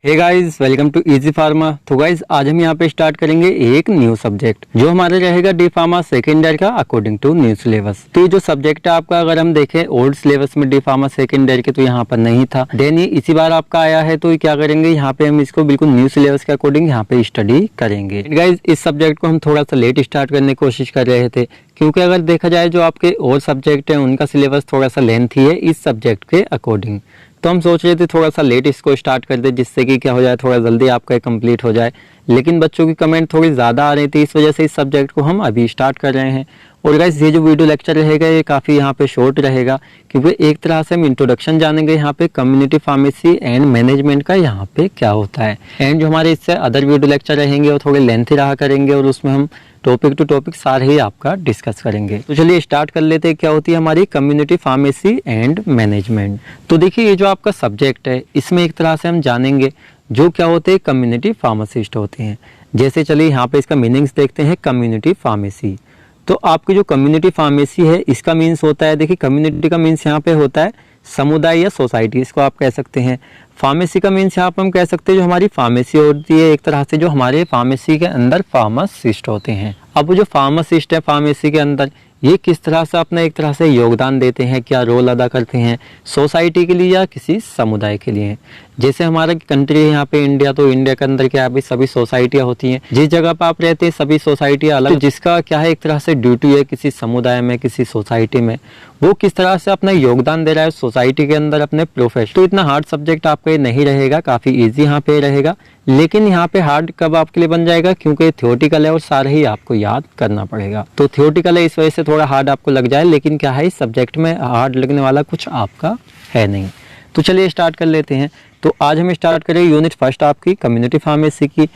Hey guys, welcome to easy pharma. तो guys आज हम यहाँ पे स्टार्ट करेंगे एक न्यू सब्जेक्ट जो हमारा रहेगा डी फार्मा सेकेंड ईयर का अकॉर्डिंग टू न्यू सिलेबस। तो ये जो सब्जेक्ट है आपका, अगर हम देखें ओल्ड सिलेबस में डी फार्मा सेकेंड ईयर के तो यहाँ पर नहीं था, देन ये इसी बार आपका आया है। तो क्या करेंगे, यहाँ पे हम इसको बिल्कुल न्यू सिलेबस के अकॉर्डिंग यहाँ पे स्टडी करेंगे। गाइज इस सब्जेक्ट को हम थोड़ा सा लेट स्टार्ट करने की कोशिश कर रहे थे, क्योंकि अगर देखा जाए जो आपके और सब्जेक्ट है उनका सिलेबस थोड़ा सा लेंथी है इस सब्जेक्ट के अकॉर्डिंग। तो हम सोच रहे थे थोड़ा सा लेट इसको स्टार्ट कर दे, जिससे कि क्या हो जाए, थोड़ा जल्दी आपका कंप्लीट हो जाए। लेकिन बच्चों की कमेंट थोड़ी ज़्यादा आ रही थी, इस वजह से इस सब्जेक्ट को हम अभी स्टार्ट कर रहे हैं। और गाइस ये जो वीडियो लेक्चर रहेगा ये काफ़ी यहाँ पे शॉर्ट रहेगा, क्योंकि एक तरह से हम इंट्रोडक्शन जानेंगे यहाँ पे कम्युनिटी फार्मेसी एंड मैनेजमेंट का यहाँ पे क्या होता है। एंड जो हमारे इससे अदर वीडियो लेक्चर रहेंगे वो थोड़े लेंथी रहा करेंगे, और उसमें हम टॉपिक टू टॉपिक सारे ही आपका डिस्कस करेंगे। तो चलिए स्टार्ट कर लेते हैं, क्या होती है हमारी कम्युनिटी फार्मेसी एंड मैनेजमेंट। तो देखिए ये जो आपका सब्जेक्ट है इसमें एक तरह से हम जानेंगे जो क्या होते हैं कम्युनिटी फार्मासिस्ट होते हैं। जैसे चलिए यहाँ पे इसका मीनिंग्स देखते हैं। कम्युनिटी फार्मेसी, तो आपकी जो कम्युनिटी फार्मेसी है इसका मीन्स होता है, देखिए कम्युनिटी का मीन्स यहाँ पे होता है समुदाय या सोसाइटी, इसको आप कह सकते हैं। फार्मेसी का मीन्स यहाँ पर हम कह सकते हैं जो हमारी फार्मेसी होती है एक तरह से, जो हमारे फार्मेसी के अंदर फार्मासिस्ट होते हैं। अब वो जो फार्मासिस्ट है फार्मेसी के अंदर, ये किस तरह से अपना एक तरह से योगदान देते हैं, क्या रोल अदा करते हैं सोसाइटी के लिए या किसी समुदाय के लिए। जैसे हमारा कंट्री है यहाँ पे इंडिया, तो इंडिया के अंदर क्या है, सभी सोसाइटियाँ होती हैं। जिस जगह पर आप रहते हैं सभी सोसाइटियाँ अलग, तो जिसका क्या है एक तरह से ड्यूटी है किसी समुदाय में, किसी सोसाइटी में, वो किस तरह से अपना योगदान दे रहा है सोसाइटी के अंदर अपने प्रोफेशन। तो इतना हार्ड सब्जेक्ट आपका ये नहीं रहेगा, काफ़ी ईजी यहाँ पे रहेगा। लेकिन यहाँ पे हार्ड कब आपके लिए बन जाएगा, क्योंकि थियोरेटिकल है और सारे ही आपको याद करना पड़ेगा। तो थियोरेटिकल है इस वजह से थोड़ा हार्ड आपको लग जाए, लेकिन क्या है इस सब्जेक्ट में हार्ड लगने वाला कुछ आपका है नहीं। तो चलिए स्टार्ट कर लेते हैं। तो आज हम स्टार्ट करें यूनिट फर्स्ट आपकी कम्युनिटी फार्मेसी की।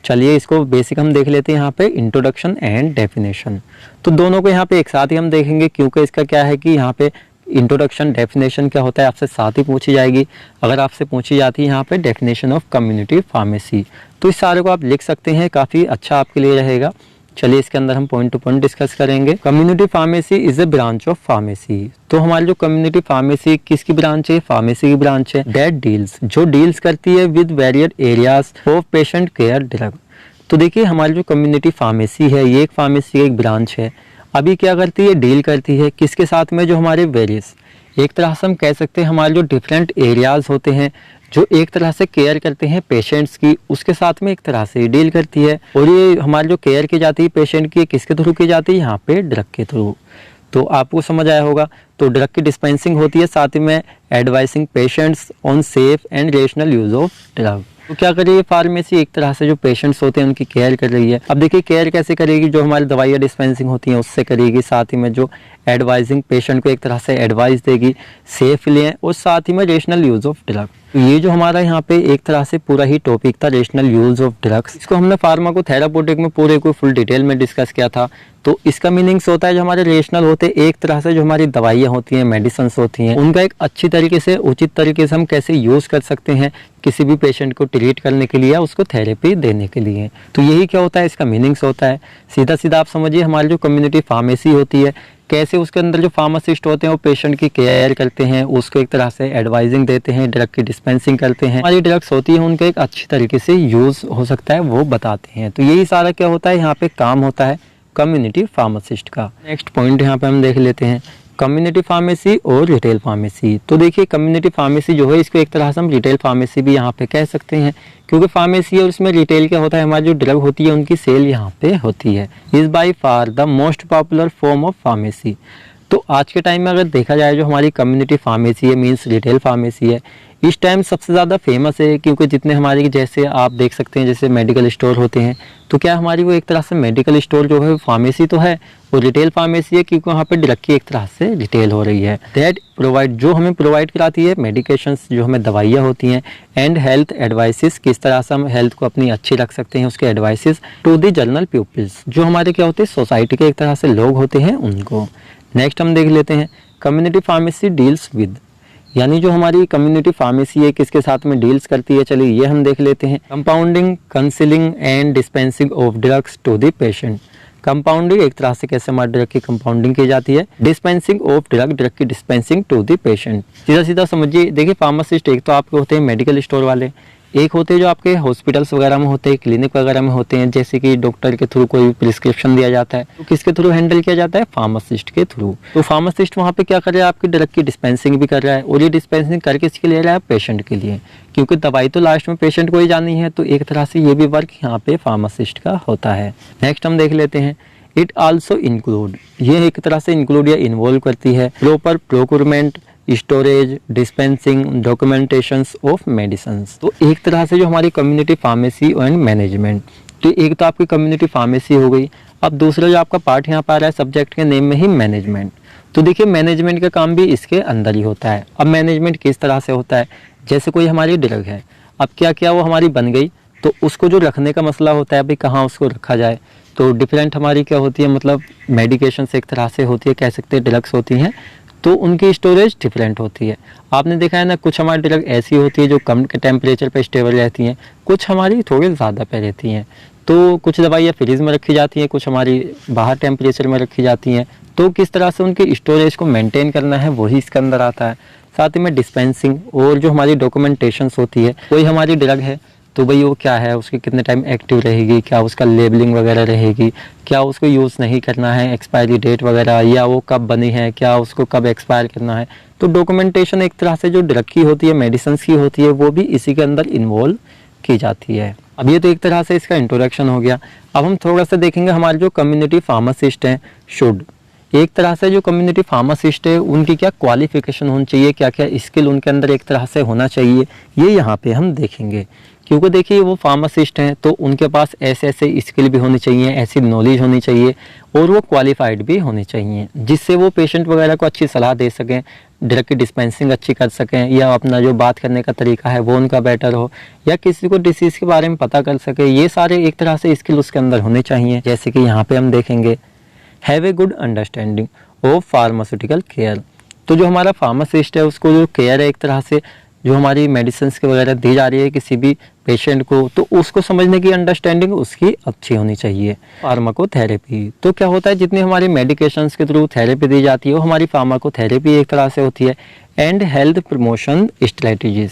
चलिए इसको बेसिक हम देख लेते हैं यहाँ पे, इंट्रोडक्शन एंड डेफिनेशन। तो दोनों को यहाँ पे एक साथ ही हम देखेंगे, क्योंकि इसका क्या है कि यहाँ पे इंट्रोडक्शन डेफिनेशन क्या होता है आपसे साथ ही पूछी जाएगी। अगर आपसे पूछी जाती है यहाँ पे डेफिनेशन ऑफ कम्युनिटी फार्मेसी, तो इस सारे को आप लिख सकते हैं, काफ़ी अच्छा आपके लिए रहेगा। चलिए इसके अंदर हम पॉइंट टू पॉइंट डिस्कस करेंगे। Community pharmacy is a branch of pharmacy. तो हमारी जो कम्युनिटी फार्मेसी किसकी ब्रांच है, फार्मेसी की ब्रांच है। दैट डील्स, जो डील्स करती है with various areas of patient care drug. तो देखिए हमारी जो कम्युनिटी फार्मेसी है ये एक फार्मेसी की एक ब्रांच है। अभी क्या करती है, डील करती है किसके साथ में, जो हमारे वेरियस, एक तरह से हम कह सकते हैं हमारे जो डिफरेंट एरियाज होते हैं जो एक तरह से केयर करते हैं पेशेंट्स की, उसके साथ में एक तरह से डील करती है। और ये हमारी जो केयर की जाती है पेशेंट की, किसके थ्रू की जाती है, यहाँ पे ड्रग के थ्रू। तो आपको समझ आया होगा। तो ड्रग की डिस्पेंसिंग होती है, साथ ही में advising patients on safe and rational use of drug. तो क्या करेगी फार्मेसी, एक तरह से जो पेशेंट्स होते हैं उनकी केयर कर रही है। अब देखिए केयर कैसे करेगी, जो हमारी दवाइयाँ डिस्पेंसिंग होती हैं उससे करेगी, साथ ही में जो एडवाइजिंग पेशेंट को एक तरह से एडवाइस देगी सेफ लिए, और साथ ही में रेशनल यूज ऑफ ड्रग। तो ये जो हमारा यहाँ पे एक तरह से पूरा ही टॉपिक था रेशनल यूज ऑफ ड्रग्स। इसको हमने फार्माकोथेराप्यूटिक में पूरे को फुल डिटेल में डिस्कस किया था। तो इसका मीनिंग्स होता है जो हमारे रेशनल होते हैं एक तरह से जो हमारी दवाइयाँ होती हैं, मेडिसिन्स होती हैं, उनका एक अच्छी तरीके से उचित तरीके से हम कैसे यूज़ कर सकते हैं किसी भी पेशेंट को ट्रीट करने के लिए या उसको थेरेपी देने के लिए। तो यही क्या होता है, इसका मीनिंग्स होता है। सीधा सीधा आप समझिए हमारी जो कम्युनिटी फार्मेसी होती है, कैसे उसके अंदर जो फार्मासिस्ट होते हैं वो पेशेंट की केयर करते हैं, उसको एक तरह से एडवाइजिंग देते हैं, ड्रग की डिस्पेंसिंग करते हैं, हमारी ड्रग्स होती है उनका एक अच्छी तरीके से यूज़ हो सकता है वो बताते हैं। तो यही सारा क्या होता है यहाँ पे काम होता है कम्युनिटी फार्मासिस्ट का। नेक्स्ट पॉइंट यहाँ पे हम देख लेते हैं, कम्युनिटी फार्मेसी और रिटेल फार्मेसी। तो देखिए कम्युनिटी फार्मेसी जो है इसको एक तरह से हम रिटेल फार्मेसी भी यहाँ पे कह सकते हैं, क्योंकि फार्मेसी है उसमें रिटेल क्या होता है, हमारी जो ड्रग होती है उनकी सेल यहाँ पे होती है। Is by far the most popular form of pharmacy. तो आज के टाइम में अगर देखा जाए जो हमारी कम्युनिटी फार्मेसी है मीन्स रिटेल फार्मेसी है, इस टाइम सबसे ज़्यादा फेमस है, क्योंकि जितने हमारे जैसे आप देख सकते हैं जैसे मेडिकल स्टोर होते हैं, तो क्या हमारी वो एक तरह से मेडिकल स्टोर जो है फार्मेसी तो है, वो रिटेल फार्मेसी है, क्योंकि वहाँ पे ड्रग की एक तरह से रिटेल हो रही है। दैट प्रोवाइड, जो हमें प्रोवाइड कराती है मेडिकेशंस, जो हमें दवाइयाँ होती हैं, एंड हेल्थ एडवाइसेस, किस तरह से हम हेल्थ को अपनी अच्छी रख सकते हैं उसके advices to the general peoples, जो हमारे क्या होते हैं सोसाइटी के एक तरह से लोग होते हैं उनको। नेक्स्ट हम देख लेते हैं कम्युनिटी फार्मेसी डील्स विद, यानी जो हमारी कम्युनिटी फार्मेसी है किसके साथ में डील्स करती है, चलिए ये हम देख लेते हैं। Compounding, counselling and dispensing of drugs to the patient. Compounding एक तरह से कैसे हमारे ड्रग की कंपाउंडिंग की जाती है, डिस्पेंसिंग ऑफ ड्रग, ड्रग की डिस्पेंसिंग टू द पेशेंट। सीधा सीधा समझिए, देखिए फार्मासिस्ट एक तो आपके होते हैं मेडिकल स्टोर वाले, एक होते हैं जो आपके हॉस्पिटल्स वगैरह में होते हैं, क्लिनिक वगैरह में होते हैं, जैसे कि डॉक्टर के थ्रू कोई प्रिस्क्रिप्शन दिया जाता है, तो किसके थ्रू हैंडल किया जाता है? फार्मासिस्ट के थ्रू। तो फार्मासिस्ट वहाँ पे क्या कर रहा है? आपकी ड्रग की डिस्पेंसिंग भी कर रहा है, और ये डिस्पेंसिंग करके इसके ले रहा है पेशेंट के लिए, क्योंकि दवाई तो लास्ट में पेशेंट को ही जानी है। तो एक तरह से ये भी वर्क यहाँ पे फार्मासिस्ट का होता है। नेक्स्ट हम देख लेते हैं, इट आल्सो इंक्लूड, ये एक तरह से इंक्लूड या इन्वॉल्व करती है proper procurement, storage, dispensing, documentations of medicines. तो एक तरह से जो हमारी कम्युनिटी फार्मेसी एंड मैनेजमेंट, तो एक तो आपकी कम्युनिटी फार्मेसी हो गई। अब दूसरा जो आपका पार्ट यहाँ पर आ रहा है सब्जेक्ट के नेम में ही, मैनेजमेंट। तो देखिए मैनेजमेंट का काम भी इसके अंदर ही होता है। अब मैनेजमेंट किस तरह से होता है? जैसे कोई हमारी ड्रग है, अब क्या क्या वो हमारी बन गई, तो उसको जो रखने का मसला होता है, भाई कहाँ उसको रखा जाए। तो डिफरेंट हमारी क्या होती है, मतलब मेडिकेशन एक तरह से होती है, कह सकते हैं ड्रग्स होती हैं, तो उनकी स्टोरेज डिफरेंट होती है। आपने देखा है ना, कुछ हमारी ड्रग ऐसी होती है जो कम टेम्परेचर पे स्टेबल रहती हैं, कुछ हमारी थोड़ी ज़्यादा पे रहती हैं। तो कुछ दवाइयाँ फ्रिज में रखी जाती हैं, कुछ हमारी बाहर टेम्परेचर में रखी जाती हैं। तो किस तरह से उनकी स्टोरेज को मेंटेन करना है वही इसके अंदर आता है। साथ ही में डिस्पेंसिंग और जो हमारी डॉक्यूमेंटेशंस होती है, कोई हमारी ड्रग है तो भाई वो क्या है, उसकी कितने टाइम एक्टिव रहेगी, क्या उसका लेबलिंग वगैरह रहेगी, क्या उसको यूज़ नहीं करना है, एक्सपायरी डेट वगैरह, या वो कब बनी है, क्या उसको कब एक्सपायर करना है। तो डॉक्यूमेंटेशन एक तरह से जो ड्रग की होती है, मेडिसिन की होती है, वो भी इसी के अंदर इन्वॉल्व की जाती है। अब ये तो एक तरह से इसका इंट्रोडक्शन हो गया। अब हम थोड़ा सा देखेंगे हमारे जो कम्युनिटी फार्मासिस्ट हैं, शुड, एक तरह से जो कम्युनिटी फार्मासिस्ट है उनकी क्या क्वालिफिकेशन होनी चाहिए, क्या क्या स्किल उनके अंदर एक तरह से होना चाहिए, ये यहाँ पे हम देखेंगे। क्योंकि देखिए वो फार्मासिस्ट हैं तो उनके पास ऐसे ऐसे स्किल भी होनी चाहिए, ऐसी नॉलेज होनी चाहिए, और वो क्वालिफाइड भी होनी चाहिए, जिससे वो पेशेंट वगैरह को अच्छी सलाह दे सकें, ड्रग की डिस्पेंसिंग अच्छी कर सकें, या अपना जो बात करने का तरीका है वो उनका बेटर हो, या किसी को डिसीज़ के बारे में पता कर सके। ये सारे एक तरह से स्किल उसके अंदर होने चाहिए। जैसे कि यहाँ पे हम देखेंगे, have a good understanding of pharmaceutical care. तो जो हमारा फार्मासिस्ट है उसको जो केयर है, एक तरह से जो हमारी मेडिसिन के वगैरह दी जा रही है किसी भी पेशेंट को, तो उसको समझने की अंडरस्टैंडिंग उसकी अच्छी होनी चाहिए। फार्माकोथेरेपी, तो क्या होता है, जितनी हमारी मेडिकेशंस के थ्रू थेरेपी दी जाती है वो हमारी फार्माकोथेरेपी एक तरह से होती है। एंड हेल्थ प्रमोशन स्ट्रेटजीज,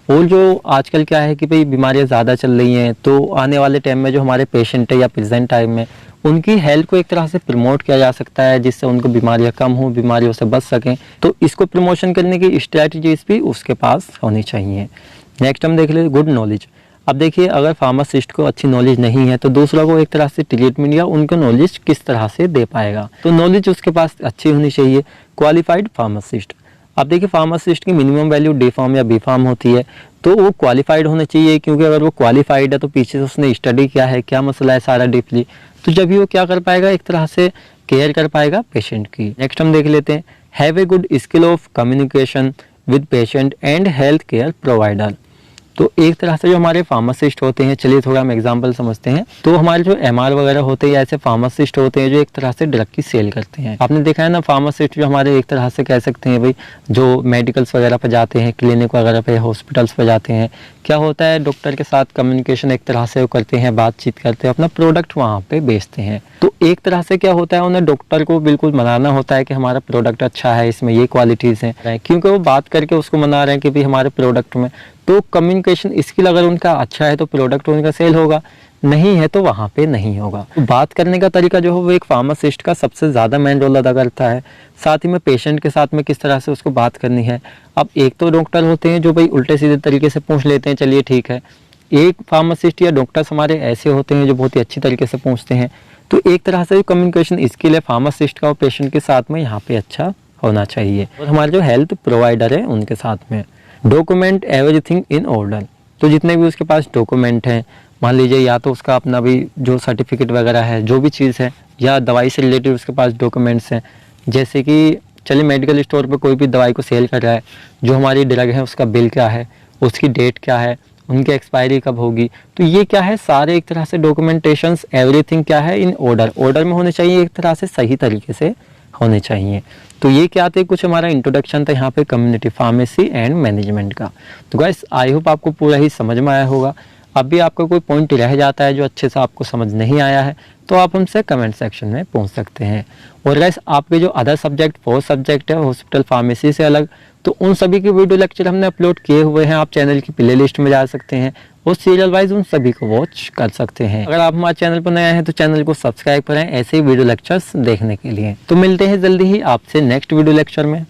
और जो आजकल क्या है कि भाई बीमारियां ज़्यादा चल रही हैं, तो आने वाले टाइम में जो हमारे पेशेंट है या प्रेजेंट टाइम में उनकी हेल्थ को एक तरह से प्रमोट किया जा सकता है, जिससे उनको बीमारियां कम हो, बीमारियों से बच सकें। तो इसको प्रमोशन करने की स्ट्रैटेजीज भी उसके पास होनी चाहिए। नेक्स्ट हम देख लेते गुड नॉलेज। अब देखिए अगर फार्मासिस्ट को अच्छी नॉलेज नहीं है तो दूसरा को एक तरह से ट्रीटमेंट या उनको नॉलेज किस तरह से दे पाएगा, तो नॉलेज उसके पास अच्छी होनी चाहिए। क्वालिफाइड फार्मासिस्ट, अब देखिए फार्मासिस्ट की मिनिमम वैल्यू डी फार्म या बी फार्म होती है, तो वो क्वालिफाइड होना चाहिए, क्योंकि अगर वो क्वालिफाइड है तो पीछे से उसने स्टडी किया है, क्या मसला है सारा डीपली, तो जब भी वो क्या कर पाएगा, एक तरह से केयर कर पाएगा पेशेंट की। नेक्स्ट हम देख लेते हैं, have a good skill of communication with patient and health care provider. तो एक तरह से जो हमारे फार्मासिस्ट होते हैं, चलिए थोड़ा हम एग्जांपल समझते हैं। तो हमारे जो एमआर वगैरह होते हैं या ऐसे फार्मासिस्ट होते हैं जो एक तरह से ड्रग की सेल करते हैं। आपने देखा है ना, फार्मासिस्ट जो हमारे एक तरह से कह सकते हैं भाई जो मेडिकल्स वगैरह पे जाते हैं, क्लिनिक वगैरह पे, हॉस्पिटल्स पे जाते हैं, क्या होता है डॉक्टर के साथ कम्युनिकेशन एक तरह से वो करते हैं, बातचीत करते हैं, अपना प्रोडक्ट वहाँ पे बेचते हैं। तो एक तरह से क्या होता है, उन्हें डॉक्टर को बिल्कुल मनाना होता है कि हमारा प्रोडक्ट अच्छा है, इसमें ये क्वालिटीज़ हैं, क्योंकि वो बात करके उसको मना रहे हैं कि भाई हमारे प्रोडक्ट में, तो कम्युनिकेशन स्किल अगर उनका अच्छा है तो प्रोडक्ट उनका सेल होगा, नहीं है तो वहाँ पे नहीं होगा। बात करने का तरीका जो है वो एक फार्मासिस्ट का सबसे ज़्यादा मेन रोल अदा करता है। साथ ही में पेशेंट के साथ में किस तरह से उसको बात करनी है। अब एक तो डॉक्टर होते हैं जो भाई उल्टे सीधे तरीके से पूछ लेते हैं, चलिए ठीक है, एक फार्मासिस्ट या डॉक्टर्स हमारे ऐसे होते हैं जो बहुत ही अच्छी तरीके से पूछते हैं। तो एक तरह से कम्युनिकेशन स्किल है फार्मासिस्ट का और पेशेंट के साथ में यहाँ पे अच्छा होना चाहिए। और हमारे जो हेल्थ प्रोवाइडर है उनके साथ में डॉक्यूमेंट एवरीथिंग इन ऑर्डर। तो जितने भी उसके पास डॉक्यूमेंट हैं, मान लीजिए या तो उसका अपना भी जो सर्टिफिकेट वगैरह है, जो भी चीज़ है, या दवाई से रिलेटेड उसके पास डॉक्यूमेंट्स हैं, जैसे कि चलिए मेडिकल स्टोर पर कोई भी दवाई को सेल कर रहा है, जो हमारी ड्रग है उसका बिल क्या है, उसकी डेट क्या है, उनकी एक्सपायरी कब होगी, तो ये क्या है सारे एक तरह से डॉक्यूमेंटेशंस एवरीथिंग क्या है इन ऑर्डर में होने चाहिए, एक तरह से सही तरीके से होने चाहिए। तो ये क्या थे, कुछ हमारा इंट्रोडक्शन था यहाँ पे कम्युनिटी फार्मेसी एंड मैनेजमेंट का। तो गाइस आई होप आपको पूरा ही समझ में आया होगा। अब भी आपका कोई पॉइंट रह जाता है जो अच्छे से आपको समझ नहीं आया है तो आप हमसे कमेंट सेक्शन में पूछ सकते हैं। और गाइस आपके जो अदर सब्जेक्ट 4 सब्जेक्ट है हॉस्पिटल फार्मेसी से अलग, तो उन सभी के वीडियो लेक्चर हमने अपलोड किए हुए हैं। आप चैनल की प्ले लिस्ट में जा सकते हैं और सीरियल वाइज उन सभी को वॉच कर सकते हैं। अगर आप हमारे चैनल पर नए हैं तो चैनल को सब्सक्राइब करें ऐसे ही वीडियो लेक्चर्स देखने के लिए। तो मिलते हैं जल्दी ही आपसे नेक्स्ट वीडियो लेक्चर में।